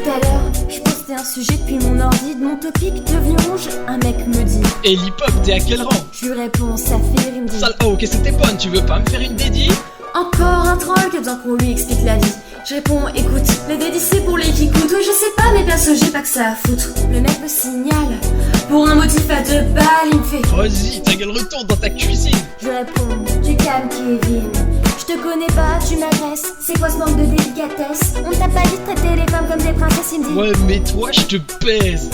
Tout à l'heure, je postais un sujet depuis mon ordi, de mon topic devenu rouge, un mec me dit Et l'hip-hop, t'es à quel rang? Je lui réponds, ça fait, il me dit Sale oh, qu'est-ce que t'es bonne, tu veux pas me faire une dédie? Encore un troll qui a besoin qu'on lui explique la vie. Je réponds, écoute, les dédits c'est pour les qui coûtent. Oui je sais pas mais perso j'ai pas que ça à foutre. Le mec me signale, pour un motif à 2 balles il me fait Vas-y, ta gueule retourne dans ta cuisine. Je réponds, du calme Kevin. Je te connais pas, tu m'agresses. C'est quoi ce manque de délicatesse? On t'a pas dit de traiter les femmes comme des princesses, il me dit Ouais mais toi je te baise.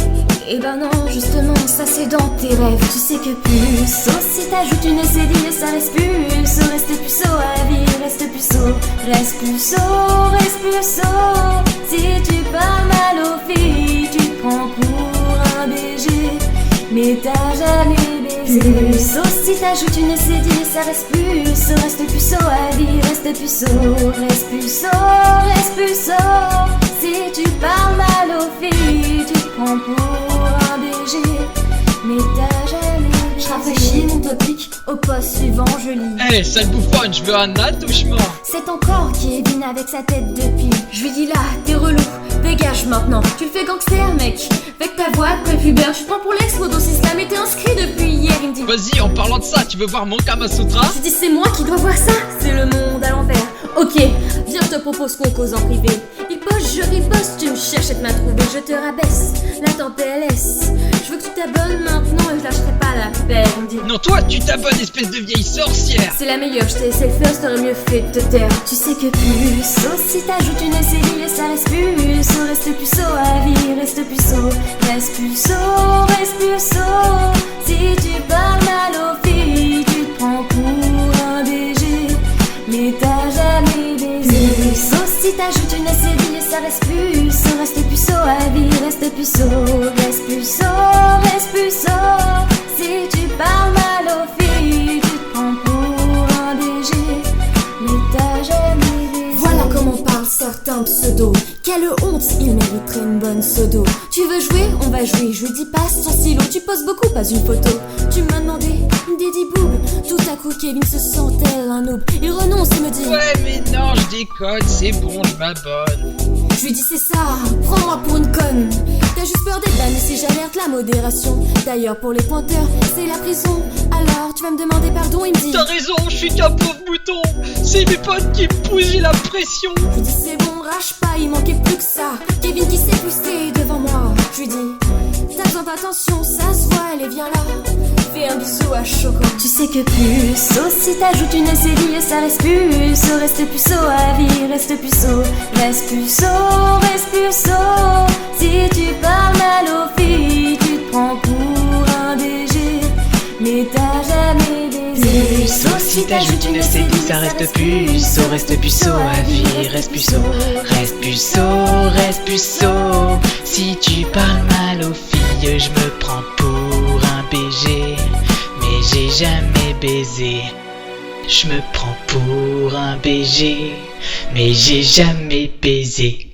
Eh ben non, justement, ça c'est dans tes rêves. Tu sais que puceau, si t'ajoutes une cédille, ça reste puceau. Reste puceau à la vie, reste puceau. Reste puceau, reste puceau. Si tu parles mal aux filles, tu te prends pour un BG. Mais t'as jamais baisé. Puceau, si t'ajoutes une cédille, ça reste puceau. Reste puceau à la vie, reste puceau. Reste puceau, reste puceau. Si tu parles mal aux filles, tu te prends pour un BG, mais t'as jamais. Je rafraîchis mon topic, au poste suivant je lis. Eh, sale bouffonne, je veux un attouchement. C'est encore Kevin avec sa tête de pile. Je lui dis là, t'es relou, dégage maintenant. Tu le fais gangster mec, avec ta voix de prépubère. Je te prends pour l'ex-modo slam et t'es inscrit depuis hier. Il me dit Vas-y, en parlant de ça, tu veux voir mon Kama Sutra? Je dis c'est moi qui dois voir ça, c'est le monde à l'envers. Ok, viens je te propose qu'on cause en privé. Il poste, je riposte, tu me cherches et te m'as trouvé. Je te rabaisse, la tempélesse. Je veux que tu t'abonnes maintenant et je lâcherai pas l'affaire. On me dit Non toi, tu t'abonnes espèce de vieille sorcière. c'est la meilleure, je t'ai laissé le first, t'aurais mieux fait de te taire. Tu sais que puceau, si t'ajoutes une cédille, ça reste puceau. Reste puceau à la vie, reste puceau. Reste puceau, reste puceau. Si tu parles mal aux filles, tu te prends pour un BG, mais t'as jamais baisé. Puceau, si t'ajoutes une cédille, ça reste puceau. Reste puceau à la vie, reste puceau. Reste puceau, reste puceau. Si tu parles mal aux filles, tu te prends pour un BG, mais t'as jamais baisé. Voilà comment parlent certains pseudos. Quelle honte, il mériterait une bonne pseudo. Tu veux jouer, on va jouer. Je lui dis passe ton stylo, tu poses beaucoup, pas une photo. Tu m'as demandé Didi Boob. Tout à coup Kevin se sent tel un noob. Il renonce et me dit Ouais mais non, je déconne, c'est bon, je m'abonne. Je lui dis c'est ça, prends-moi pour une conne. T'as juste peur d'être banni si j'alerte la modération. D'ailleurs pour les pointeurs, c'est la prison. Alors tu vas me demander pardon, il me dit T'as raison, je suis qu'un pauvre mouton. C'est mes potes qui me poussent, j'ai la pression. Je lui dis c'est bon, rage pas, il manquait plus que ça. Kevin qui s'est poussé devant moi. Je lui dis t'as besoin d'attention, ça se voit, allez viens là. Fais un bisou à Choco. Tu sais que puceau, si t'ajoutes une cédille, ça reste puceau. Reste puceau à la vie, reste puceau. Reste puceau, reste puceau. Si tu parles mal aux filles, tu te prends pour un BG, mais t'as jamais baisé. Puceau, si t'ajoutes une cédille, ça reste puceau. Reste puceau à vie, reste puceau. Reste puceau, reste puceau. Si tu parles mal aux filles, je me prends pour un BG, mais j'ai jamais baisé. Je me prends pour un BG, mais j'ai jamais baisé.